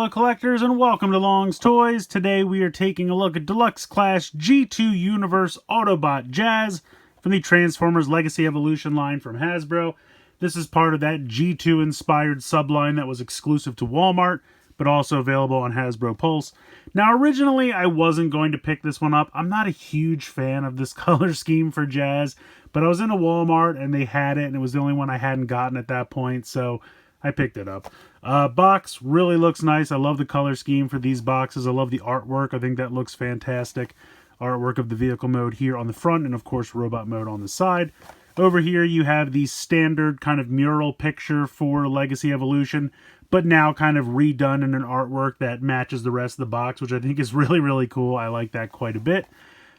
fellow collectors, and welcome to Long's Toys. Today we are taking a look at Deluxe Class G2 Universe Autobot Jazz from the Transformers Legacy Evolution line from Hasbro. This is part of that G2 inspired subline that was exclusive to Walmart, but also available on Hasbro Pulse. Now originally I wasn't going to pick this one up. I'm not a huge fan of this color scheme for Jazz, but I was in a Walmart and they had it, and it was the only one I hadn't gotten at that point, so I picked it up. Box really looks nice. I love the color scheme for these boxes. I love the artwork. I think that looks fantastic. Artwork of the vehicle mode here on the front, and of course robot mode on the side. Over here you have the standard kind of mural picture for Legacy Evolution, but now kind of redone in an artwork that matches the rest of the box, which I think is really, really cool. I like that quite a bit.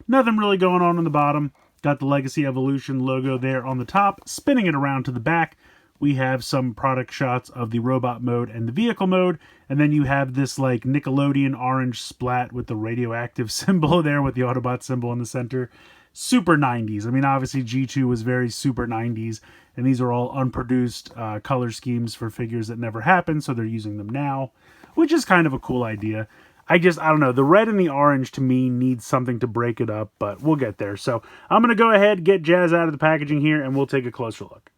Nothing really going on the bottom. Got the Legacy Evolution logo there on the top. Spinning it around to the back, we have some product shots of the robot mode and the vehicle mode, and then you have this like Nickelodeon orange splat with the radioactive symbol there with the Autobot symbol in the center. Super 90s. I mean, obviously G2 was very super 90s, and these are all unproduced color schemes for figures that never happened, so they're using them now, which is kind of a cool idea. I don't know, the red and the orange to me needs something to break it up, but we'll get there. So I'm going to go ahead, get Jazz out of the packaging here, and we'll take a closer look.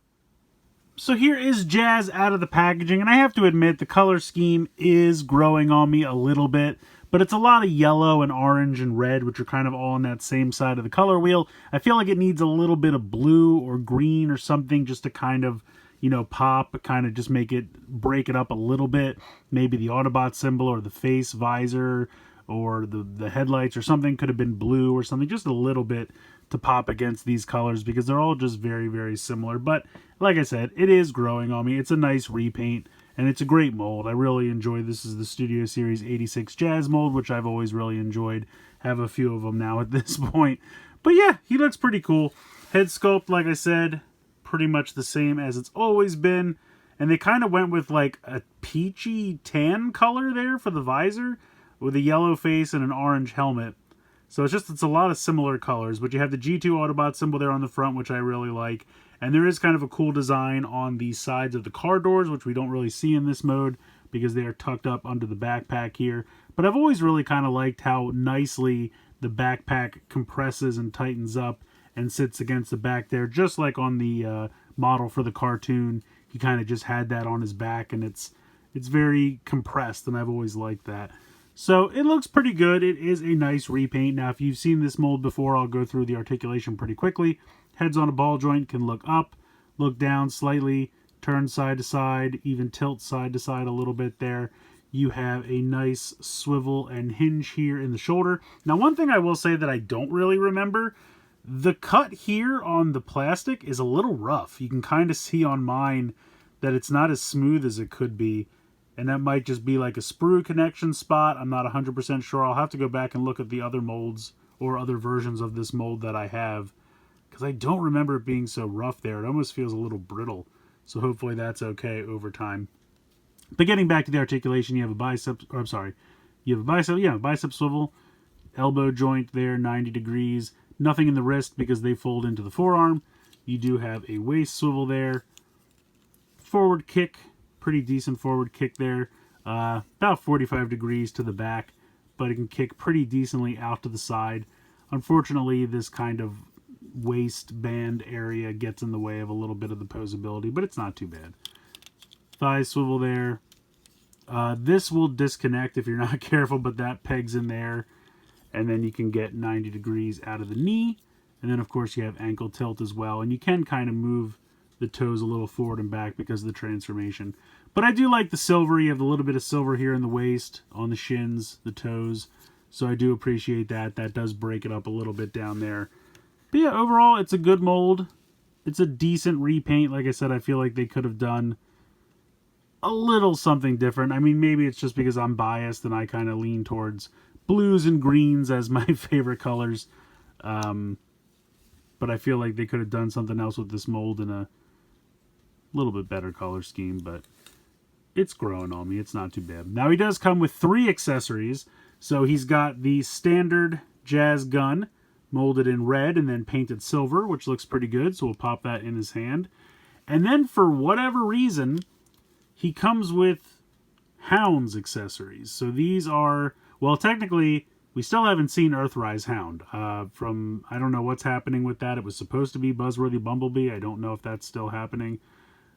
So here is Jazz out of the packaging, and I have to admit the color scheme is growing on me a little bit, but it's a lot of yellow and orange and red, which are kind of all on that same side of the color wheel. I feel like it needs a little bit of blue or green or something just to kind of, you know, pop, kind of just make it, break it up a little bit. Maybe the Autobot symbol or the face visor or the headlights or something could have been blue or something, just a little bit to pop against these colors, because they're all just very, very similar. But like I said, it is growing on me. It's a nice repaint, and it's a great mold. I really enjoy this. Is the Studio Series 86 Jazz mold, which I've always really enjoyed. Have a few of them now at this point. But yeah, he looks pretty cool. Head sculpt, like I said, pretty much the same as it's always been. And they kind of went with like a peachy tan color there for the visor, with a yellow face and an orange helmet. So it's a lot of similar colors, but you have the G2 Autobot symbol there on the front, which I really like. And there is kind of a cool design on the sides of the car doors, which we don't really see in this mode because they are tucked up under the backpack here. But I've always really kind of liked how nicely the backpack compresses and tightens up and sits against the back there, just like on the model for the cartoon. He kind of just had that on his back, and it's very compressed, and I've always liked that. So it looks pretty good. It is a nice repaint. Now, if you've seen this mold before, I'll go through the articulation pretty quickly. Heads on a ball joint, can look up, look down slightly, turn side to side, even tilt side to side a little bit there. You have a nice swivel and hinge here in the shoulder. Now, one thing I will say that I don't really remember, the cut here on the plastic is a little rough. You can kind of see on mine that it's not as smooth as it could be. And that might just be like a sprue connection spot. I'm not 100% sure. I'll have to go back and look at the other molds or other versions of this mold that I have, because I don't remember it being so rough there. It almost feels a little brittle. So hopefully that's okay over time. But getting back to the articulation, you have a bicep, or I'm sorry, you have a bicep, yeah, bicep swivel, elbow joint there, 90 degrees. Nothing in the wrist because they fold into the forearm. You do have a waist swivel there. Forward kick. Pretty decent forward kick there, about 45 degrees to the back, but it can kick pretty decently out to the side. Unfortunately, this kind of waistband area gets in the way of a little bit of the posability, but it's not too bad. Thigh swivel there. This will disconnect if you're not careful, but that pegs in there, and then you can get 90 degrees out of the knee, and then of course you have ankle tilt as well, and you can kind of move the toes a little forward and back because of the transformation. But I do like the silver. You have a little bit of silver here in the waist, on the shins, the toes. So I do appreciate that. That does break it up a little bit down there. But yeah, overall, it's a good mold. It's a decent repaint. Like I said, I feel like they could have done a little something different. I mean, maybe it's just because I'm biased and I kind of lean towards blues and greens as my favorite colors. But I feel like they could have done something else with this mold in a little bit better color scheme, but it's growing on me. It's not too bad. Now, he does come with 3 accessories. So he's got the standard Jazz gun, molded in red and then painted silver, which looks pretty good. So we'll pop that in his hand. And then for whatever reason, he comes with Hound's accessories. So these are, well, technically, we still haven't seen Earthrise Hound. I don't know what's happening with that. It was supposed to be Buzzworthy Bumblebee. I don't know if that's still happening.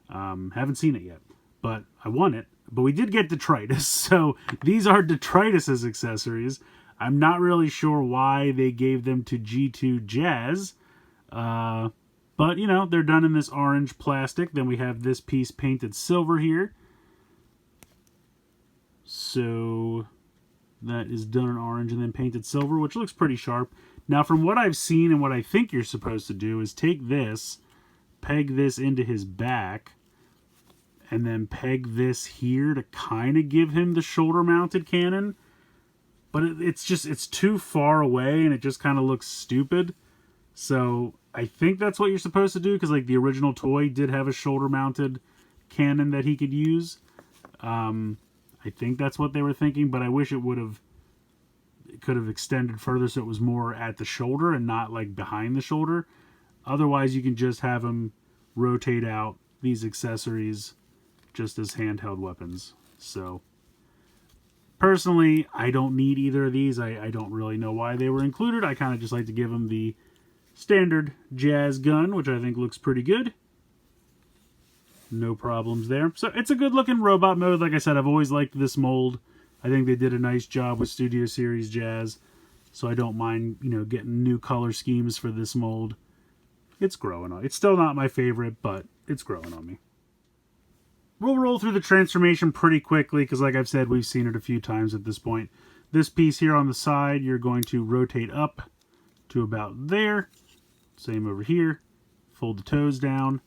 Haven't seen it yet, but I want it. But we did get Detritus, so these are Detritus's accessories. I'm not really sure why they gave them to G2 Jazz. But, you know, they're done in this orange plastic. Then we have this piece painted silver here. So that is done in orange and then painted silver, which looks pretty sharp. Now, from what I've seen and what I think you're supposed to do is take this, peg this into his back, and then peg this here to kind of give him the shoulder-mounted cannon. But it's too far away, and it just kind of looks stupid. So I think that's what you're supposed to do, because like the original toy did have a shoulder-mounted cannon that he could use. I think that's what they were thinking, but I wish it could have extended further so it was more at the shoulder and not like behind the shoulder. Otherwise, you can just have him rotate out these accessories just as handheld weapons. So personally, I don't need either of these. I don't really know why they were included. I kind of just like to give him the standard Jazz gun, which I think looks pretty good. No problems there. So it's a good looking robot mode. Like I said, I've always liked this mold. I think they did a nice job with Studio Series Jazz. So I don't mind, you know, getting new color schemes for this mold. It's growing on. It's still not my favorite, but it's growing on me. We'll roll through the transformation pretty quickly because, like I've said, we've seen it a few times at this point. This piece here on the side, you're going to rotate up to about there. Same over here. Fold the toes down.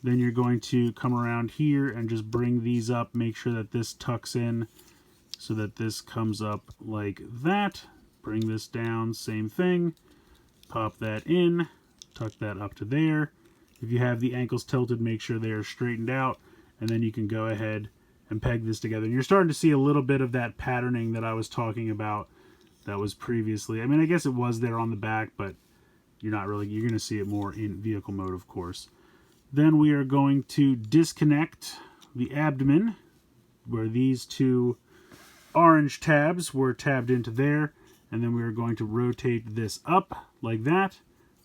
Then you're going to come around here and just bring these up. Make sure that this tucks in so that this comes up like that. Bring this down, same thing. Pop that in. Tuck that up to there. If you have the ankles tilted, make sure they are straightened out. And then you can go ahead and peg this together. And you're starting to see a little bit of that patterning that I was talking about that was previously. I mean, I guess it was there on the back, but you're going to see it more in vehicle mode, of course. Then we are going to disconnect the abdomen where these two orange tabs were tabbed into there. And then we are going to rotate this up like that.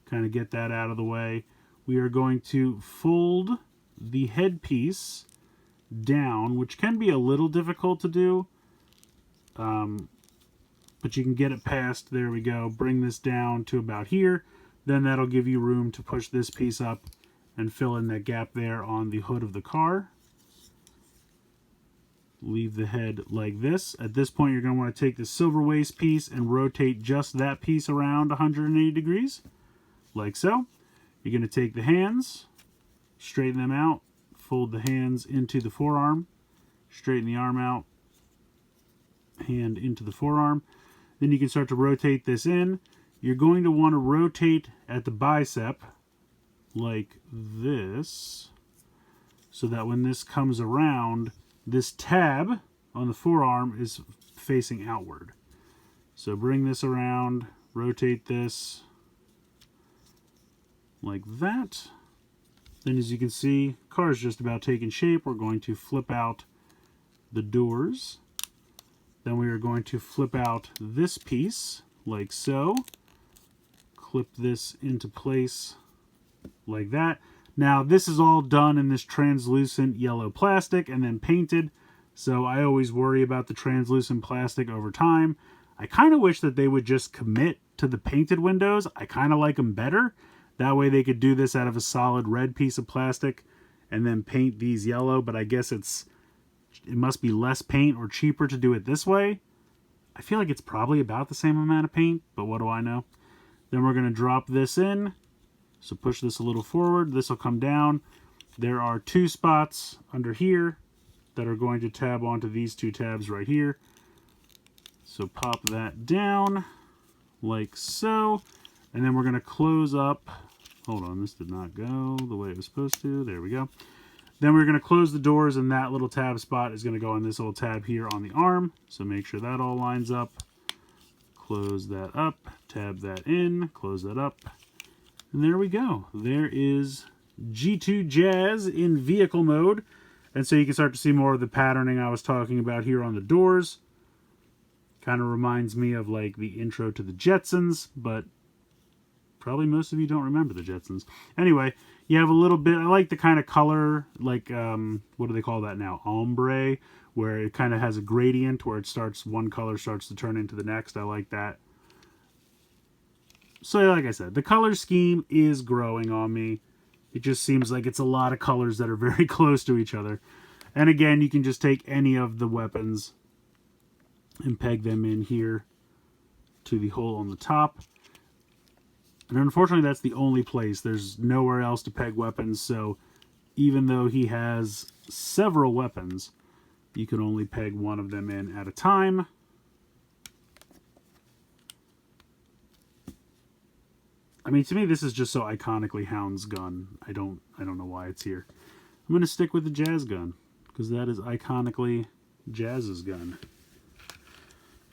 Kind of get that out of the way. We are going to fold the headpiece down, which can be a little difficult to do. But you can get it past. There we go. Bring this down to about here. Then that'll give you room to push this piece up and fill in that gap there on the hood of the car. Leave the head like this. At this point, you're going to want to take the silver waist piece and rotate just that piece around 180 degrees, like so. You're going to take the hands, straighten them out, fold the hands into the forearm, straighten the arm out, hand into the forearm. Then you can start to rotate this in. You're going to want to rotate at the bicep like this, so that when this comes around, this tab on the forearm is facing outward. So bring this around, rotate this like that. Then as you can see, car's just about taking shape. We're going to flip out the doors. Then we are going to flip out this piece like so. Clip this into place like that. Now this is all done in this translucent yellow plastic and then painted, so I always worry about the translucent plastic over time. I kind of wish that they would just commit to the painted windows. I kind of like them better. That way they could do this out of a solid red piece of plastic and then paint these yellow, but I guess it must be less paint or cheaper to do it this way. I feel like it's probably about the same amount of paint, but what do I know? Then we're going to drop this in. So push this a little forward. This will come down. There are two spots under here that are going to tab onto these two tabs right here. So pop that down like so. And then we're going to close up. Hold on, this did not go the way it was supposed to. There we go. Then we're going to close the doors, and that little tab spot is going to go in this little tab here on the arm. So make sure that all lines up. Close that up. Tab that in. Close that up. And there we go. There is G2 Jazz in vehicle mode. And so you can start to see more of the patterning I was talking about here on the doors. Kind of reminds me of like the intro to the Jetsons, but probably most of you don't remember the Jetsons. Anyway, you have a little bit, I like the kind of color, like, what do they call that now? Ombre, where it kind of has a gradient where it starts, one color starts to turn into the next. I like that. So like I said, the color scheme is growing on me. It just seems like it's a lot of colors that are very close to each other. And again, you can just take any of the weapons and peg them in here to the hole on the top. And unfortunately, that's the only place. There's nowhere else to peg weapons, so even though he has several weapons, you can only peg one of them in at a time. I mean, to me, this is just so iconically Hound's gun. I don't know why it's here. I'm going to stick with the Jazz gun, because that is iconically Jazz's gun.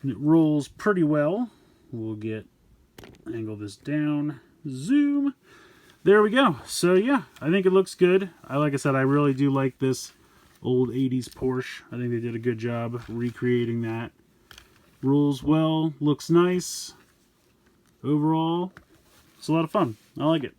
And it rolls pretty well. We'll angle this down, zoom. There we go. So yeah, I think it looks good. Like I said, I really do like this old 80s Porsche. I think they did a good job recreating that. Rolls well, looks nice. Overall, it's a lot of fun. I like it.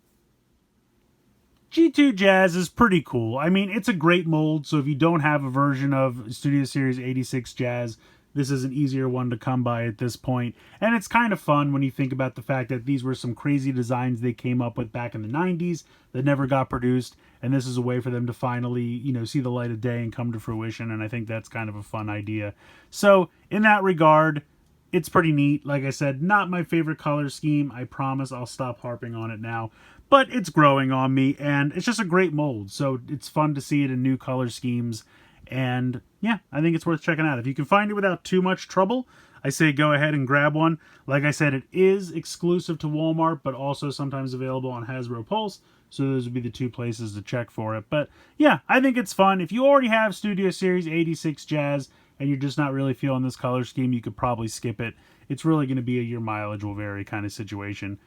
G2 Jazz is pretty cool. I mean, it's a great mold, so if you don't have a version of Studio Series 86 Jazz, this is an easier one to come by at this point. And it's kind of fun when you think about the fact that these were some crazy designs they came up with back in the 90s that never got produced. And this is a way for them to finally, you know, see the light of day and come to fruition. And I think that's kind of a fun idea. So in that regard, it's pretty neat. Like I said, not my favorite color scheme. I promise I'll stop harping on it now. But it's growing on me, and it's just a great mold. So it's fun to see it in new color schemes. And yeah, I think it's worth checking out. If you can find it without too much trouble, I say go ahead and grab one. Like I said, it is exclusive to Walmart, but also sometimes available on Hasbro Pulse. So those would be the two places to check for it. But yeah, I think it's fun. If you already have Studio Series 86 Jazz and you're just not really feeling this color scheme, you could probably skip it. It's really going to be a your mileage will vary kind of situation.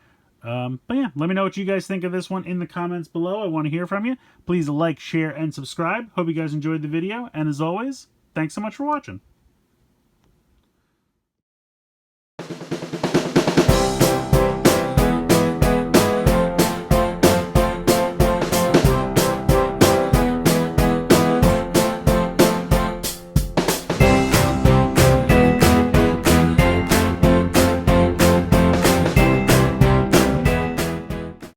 But yeah, let me know what you guys think of this one in the comments below. I want to hear from you. Please like, share, and subscribe. Hope you guys enjoyed the video. And as always, thanks so much for watching.